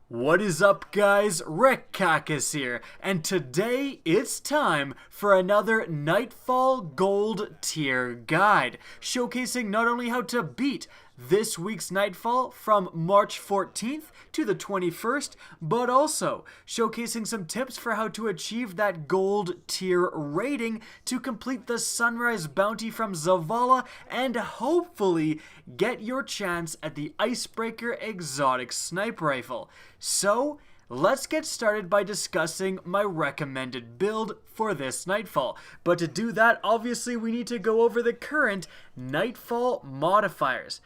What is up, guys? Rick Cacus here, and today it's time for another Nightfall Gold tier guide, showcasing not only how to beat this week's Nightfall from March 14th to the 21st, but also showcasing some tips for how to achieve that gold tier rating to complete the Sunrise bounty from Zavala and hopefully get your chance at the Icebreaker Exotic Sniper Rifle. So, let's get started by discussing my recommended build for this Nightfall. But to do that, obviously we need to go over the current Nightfall modifiers.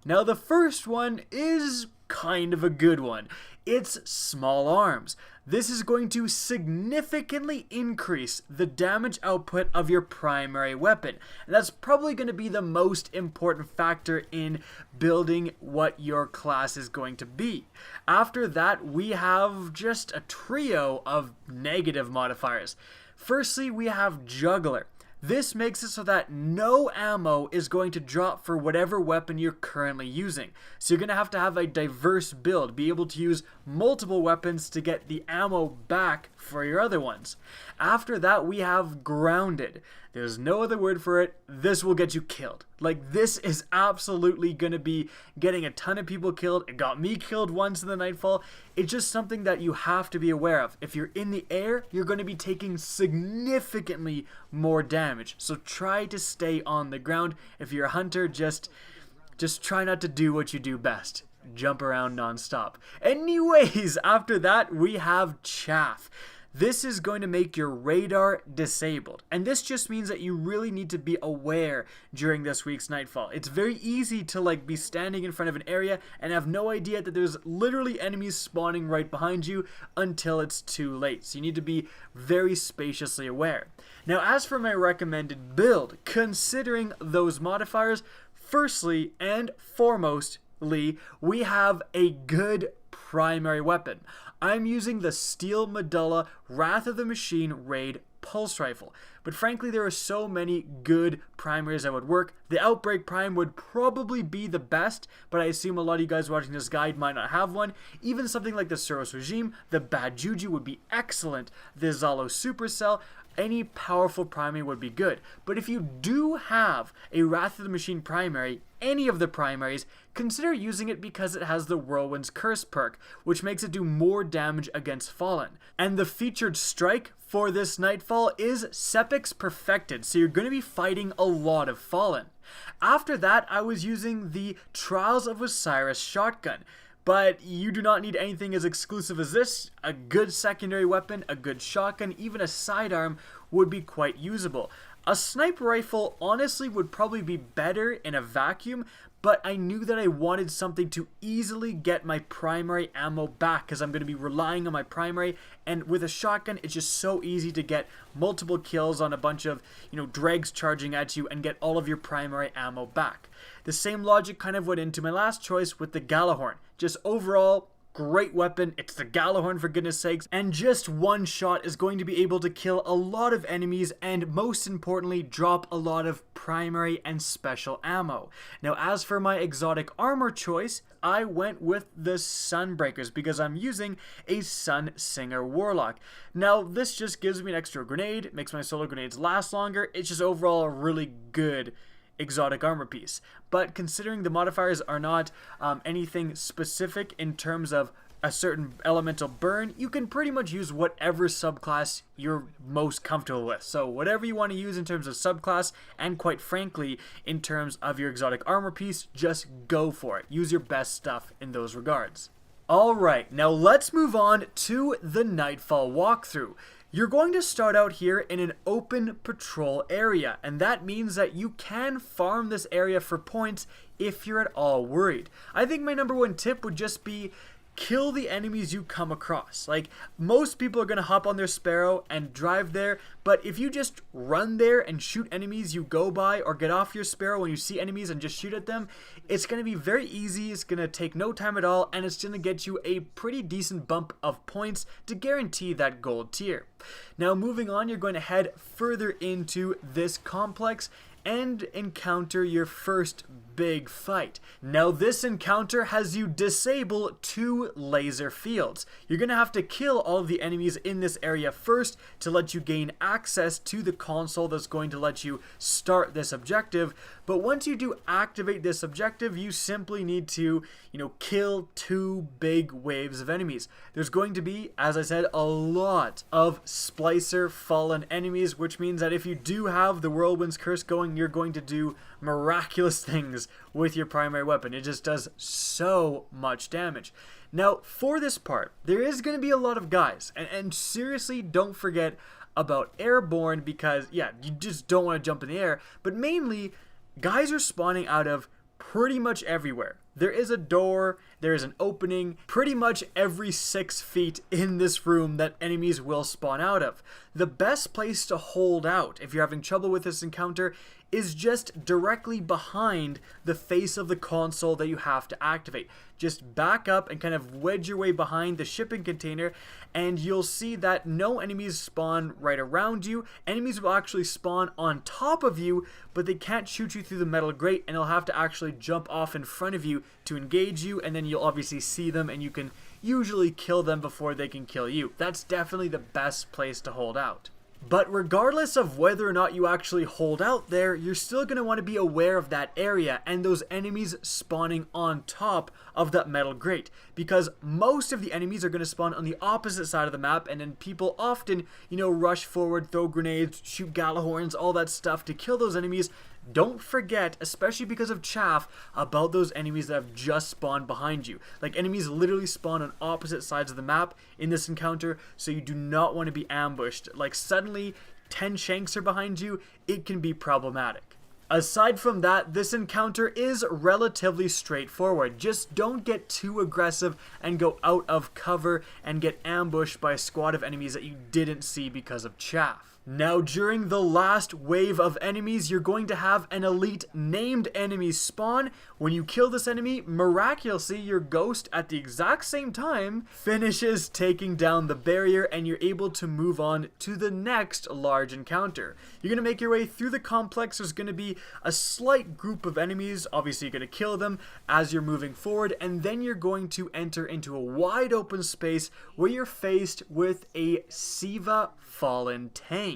Now the first one is kind of a good one. It's small arms. This is going to significantly increase the damage output of your primary weapon. And that's probably going to be the most important factor in building what your class is going to be. After that, we have just a trio of negative modifiers. Firstly, we have Juggler. This makes it so that no ammo is going to drop for whatever weapon you're currently using. So you're going to have a diverse build, be able to use multiple weapons to get the ammo back for your other ones. After that, we have Grounded. There's no other word for it. This will get you killed. Like, this is absolutely going to be getting a ton of people killed. It got me killed once in the Nightfall. It's just something that you have to be aware of. If you're in the air, you're going to be taking significantly more damage. So try to stay on the ground. If you're a hunter, just try not to do what you do best. Jump around non-stop. Anyways, after that, we have Chaff. This is going to make your radar disabled, and this just means that you really need to be aware during this week's Nightfall. It's very easy to be standing in front of an area and have no idea that there's literally enemies spawning right behind you until it's too late. So you need to be very spaciously aware. Now, as for my recommended build, considering those modifiers, firstly and foremostly, we have a good primary weapon. I'm using the Steel Medulla Wrath of the Machine Raid Pulse Rifle. But frankly, there are so many good primaries that would work. The Outbreak Prime would probably be the best, but I assume a lot of you guys watching this guide might not have one. Even something like the Suros Regime, the Bad Juju would be excellent. The Zalo Supercell, any powerful primary would be good. But if you do have a Wrath of the Machine primary, any of the primaries, consider using it because it has the Whirlwind's Curse perk, which makes it do more damage against Fallen. And the featured strike for this Nightfall is Sepiks Perfected, so you're going to be fighting a lot of Fallen. After that, I was using the Trials of Osiris shotgun. But you do not need anything as exclusive as this. A good secondary weapon, a good shotgun, even a sidearm would be quite usable. A sniper rifle honestly would probably be better in a vacuum, but I knew that I wanted something to easily get my primary ammo back because I'm going to be relying on my primary, and with a shotgun it's just so easy to get multiple kills on a bunch of dregs charging at you and get all of your primary ammo back. The same logic kind of went into my last choice with the Galahorn. Just overall, great weapon. It's the Galahorn, for goodness sakes, and just one shot is going to be able to kill a lot of enemies and, most importantly, drop a lot of primary and special ammo. Now, as for my exotic armor choice, I went with the Sunbreakers because I'm using a Sun Singer Warlock. Now, this just gives me an extra grenade, makes my solar grenades last longer. It's just overall a really good exotic armor piece. But considering the modifiers are not anything specific in terms of a certain elemental burn, you can pretty much use whatever subclass you're most comfortable with. So whatever you want to use in terms of subclass, and quite frankly in terms of your exotic armor piece, just go for it. Use your best stuff in those regards. Alright, now let's move on to the Nightfall walkthrough. You're going to start out here in an open patrol area, and that means that you can farm this area for points if you're at all worried. I think my number one tip would just be kill the enemies you come across. Like, most people are going to hop on their Sparrow and drive there, but if you just run there and shoot enemies you go by, or get off your Sparrow when you see enemies and just shoot at them, it's going to be very easy, it's going to take no time at all, and it's going to get you a pretty decent bump of points to guarantee that gold tier. Now, moving on, you're going to head further into this complex, and encounter your first big fight. Now this encounter has you disable 2 laser fields. You're gonna have to kill all of the enemies in this area first to let you gain access to the console that's going to let you start this objective. But once you do activate this objective, you simply need to, kill 2 big waves of enemies. There's going to be, as I said, a lot of Splicer fallen enemies, which means that if you do have the Whirlwind's Curse going, you're going to do miraculous things with your primary weapon. It just does so much damage. Now, for this part, there is going to be a lot of guys, and seriously, don't forget about airborne, because, yeah, you just don't want to jump in the air, but mainly, guys are spawning out of pretty much everywhere. There is a door, there is an opening, pretty much every 6 feet in this room that enemies will spawn out of. The best place to hold out if you're having trouble with this encounter is just directly behind the face of the console that you have to activate. Just back up and kind of wedge your way behind the shipping container, and you'll see that no enemies spawn right around you. Enemies will actually spawn on top of you, but they can't shoot you through the metal grate, and they'll have to actually jump off in front of you to engage you, and then you'll obviously see them, and you can usually kill them before they can kill you. That's definitely the best place to hold out. But regardless of whether or not you actually hold out there, you're still going to want to be aware of that area and those enemies spawning on top of that metal grate, because most of the enemies are going to spawn on the opposite side of the map, and then people often, rush forward, throw grenades, shoot Galahorns, all that stuff to kill those enemies. Don't forget, especially because of chaff, about those enemies that have just spawned behind you. Like, enemies literally spawn on opposite sides of the map in this encounter, so you do not want to be ambushed. Like, suddenly 10 shanks are behind you, it can be problematic. Aside from that, this encounter is relatively straightforward. Just don't get too aggressive and go out of cover and get ambushed by a squad of enemies that you didn't see because of chaff. Now, during the last wave of enemies, you're going to have an elite named enemy spawn. When you kill this enemy, miraculously, your ghost at the exact same time finishes taking down the barrier, and you're able to move on to the next large encounter. You're going to make your way through the complex. There's going to be a slight group of enemies. Obviously, you're going to kill them as you're moving forward, and then you're going to enter into a wide open space where you're faced with a Siva fallen tank.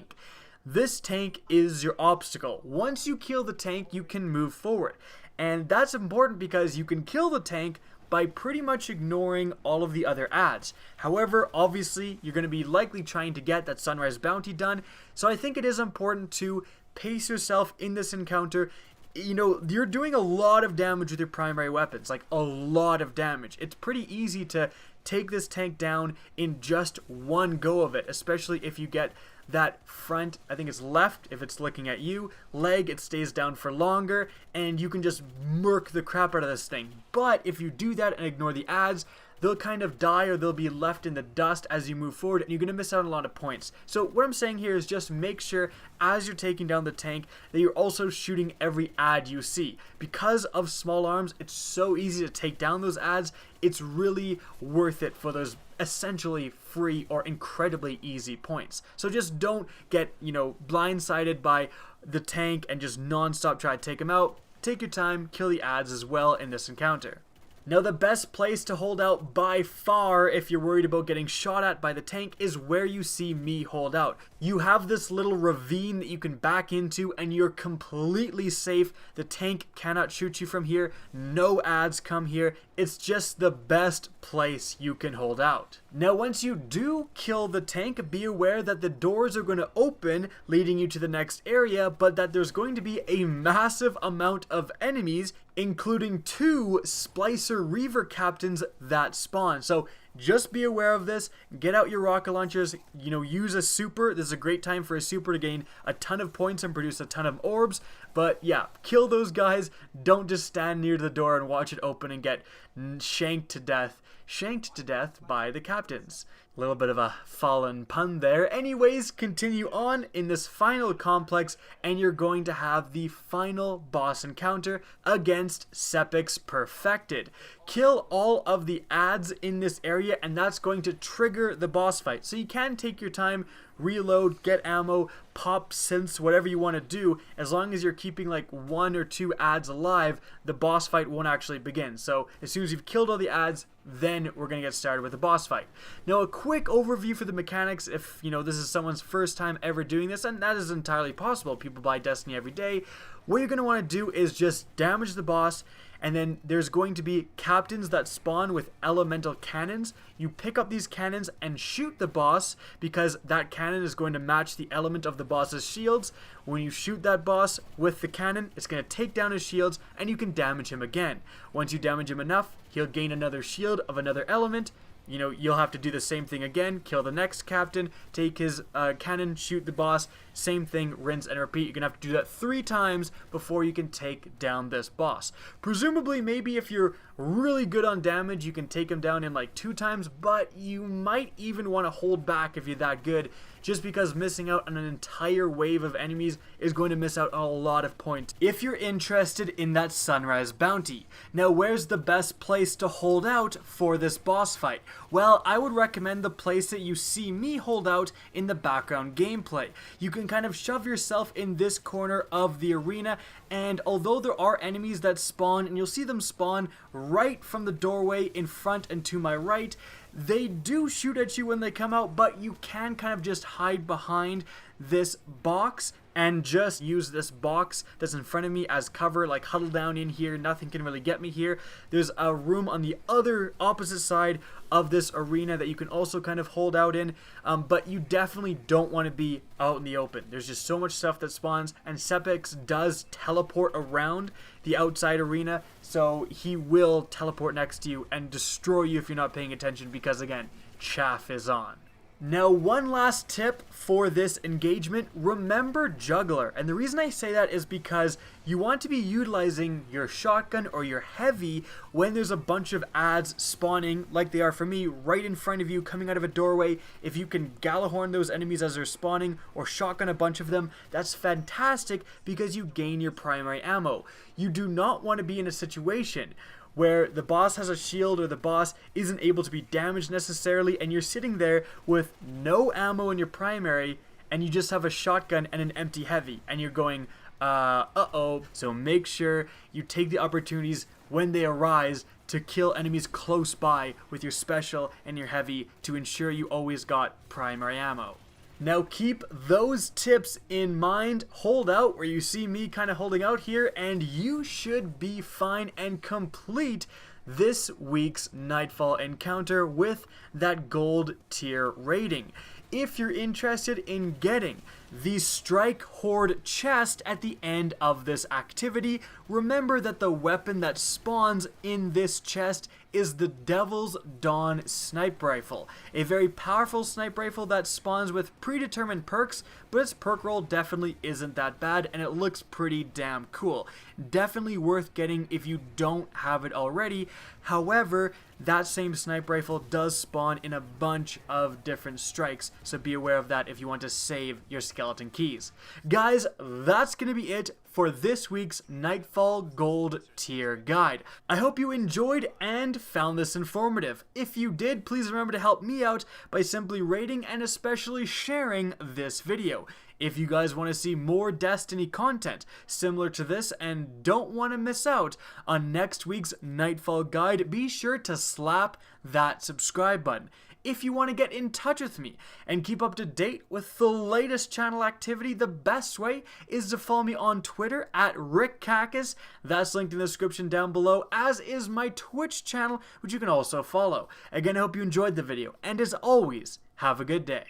This tank is your obstacle. Once you kill the tank, you can move forward. And that's important because you can kill the tank by pretty much ignoring all of the other ads. However, obviously, you're going to be likely trying to get that sunrise bounty done. So I think it is important to pace yourself in this encounter. You're doing a lot of damage with your primary weapons, like a lot of damage. It's pretty easy to take this tank down in just one go of it, especially if you get that front, I think it's left if it's looking at you, leg, it stays down for longer, and you can just murk the crap out of this thing. But if you do that and ignore the ads, they'll kind of die or they'll be left in the dust as you move forward, and you're going to miss out on a lot of points. So what I'm saying here is just make sure as you're taking down the tank that you're also shooting every ad you see. Because of small arms, it's so easy to take down those ads. It's really worth it for those essentially free or incredibly easy points. So just don't get, blindsided by the tank and just non-stop try to take them out. Take your time, kill the ads as well in this encounter. Now, the best place to hold out by far if you're worried about getting shot at by the tank is where you see me hold out. You have this little ravine that you can back into and you're completely safe. The tank cannot shoot you from here. No ads come here. It's just the best place you can hold out. Now, once you do kill the tank, be aware that the doors are going to open leading you to the next area, but that there's going to be a massive amount of enemies, including 2 Splicer Reaver captains that spawn. So just be aware of this. Get out your rocket launchers, use a super. This is a great time for a super to gain a ton of points and produce a ton of orbs. But yeah, kill those guys. Don't just stand near the door and watch it open and get shanked to death. shanked to death by the captains. A little bit of a fallen pun there. Anyways, continue on in this final complex, and you're going to have the final boss encounter against Sepiks Perfected. Kill all of the ads in this area, and that's going to trigger the boss fight. So you can take your time, reload, get ammo, pop synths, whatever you want to do. As long as you're keeping like 1 or 2 ads alive, the boss fight won't actually begin. So as soon as you've killed all the ads, then we're going to get started with the boss fight. Now, a quick overview for the mechanics, if this is someone's first time ever doing this, and that is entirely possible. People buy Destiny every day. What you're going to want to do is just damage the boss, and then there's going to be captains that spawn with elemental cannons. You pick up these cannons and shoot the boss, because that cannon is going to match the element of the boss's shields. When you shoot that boss with the cannon, it's going to take down his shields, and you can damage him again. Once you damage him enough, he'll gain another shield of another element. You'll have to do the same thing again, kill the next captain, take his cannon, shoot the boss, same thing, rinse and repeat. You're going to have to do that 3 times before you can take down this boss. Presumably, maybe if you're really good on damage, you can take him down in like 2 times, but you might even want to hold back if you're that good, just because missing out on an entire wave of enemies is going to miss out on a lot of points if you're interested in that sunrise bounty. Now, where's the best place to hold out for this boss fight? Well, I would recommend the place that you see me hold out in the background gameplay. You can kind of shove yourself in this corner of the arena, and although there are enemies that spawn, and you'll see them spawn right from the doorway in front and to my right, they do shoot at you when they come out, but you can kind of just hide behind this box and just use this box that's in front of me as cover, like huddle down in here. Nothing can really get me here. There's a room on the opposite side of this arena that you can also kind of hold out in, but you definitely don't want to be out in the open. There's just so much stuff that spawns, and Sepiks does teleport around the outside arena, so he will teleport next to you and destroy you if you're not paying attention, because again, chaff is on. Now, one last tip for this engagement: remember juggler. And the reason I say that is because you want to be utilizing your shotgun or your heavy when there's a bunch of ads spawning, like they are for me, right in front of you, coming out of a doorway. If you can Galahorn those enemies as they're spawning, or shotgun a bunch of them, that's fantastic, because you gain your primary ammo. You do not want to be in a situation where the boss has a shield or the boss isn't able to be damaged necessarily, and you're sitting there with no ammo in your primary, and you just have a shotgun and an empty heavy, and you're going, uh-oh. So make sure you take the opportunities when they arise to kill enemies close by with your special and your heavy to ensure you always got primary ammo. Now, keep those tips in mind. Hold out where you see me kind of holding out here, and you should be fine and complete this week's Nightfall encounter with that gold tier rating. If you're interested in getting the Strike Horde chest at the end of this activity, remember that the weapon that spawns in this chest is the Devil's Dawn Sniper Rifle, a very powerful sniper rifle that spawns with predetermined perks, but its perk roll definitely isn't that bad, and it looks pretty damn cool. Definitely worth getting if you don't have it already. However, that same sniper rifle does spawn in a bunch of different strikes, so be aware of that if you want to save your skeleton keys. Guys, that's going to be it for this week's Nightfall Gold Tier Guide. I hope you enjoyed and found this informative. If you did, please remember to help me out by simply rating and especially sharing this video. If you guys want to see more Destiny content similar to this and don't want to miss out on next week's Nightfall Guide, be sure to slap that subscribe button. If you want to get in touch with me and keep up to date with the latest channel activity, the best way is to follow me on Twitter at RickCacus. That's linked in the description down below, as is my Twitch channel, which you can also follow. Again, I hope you enjoyed the video, and as always, have a good day.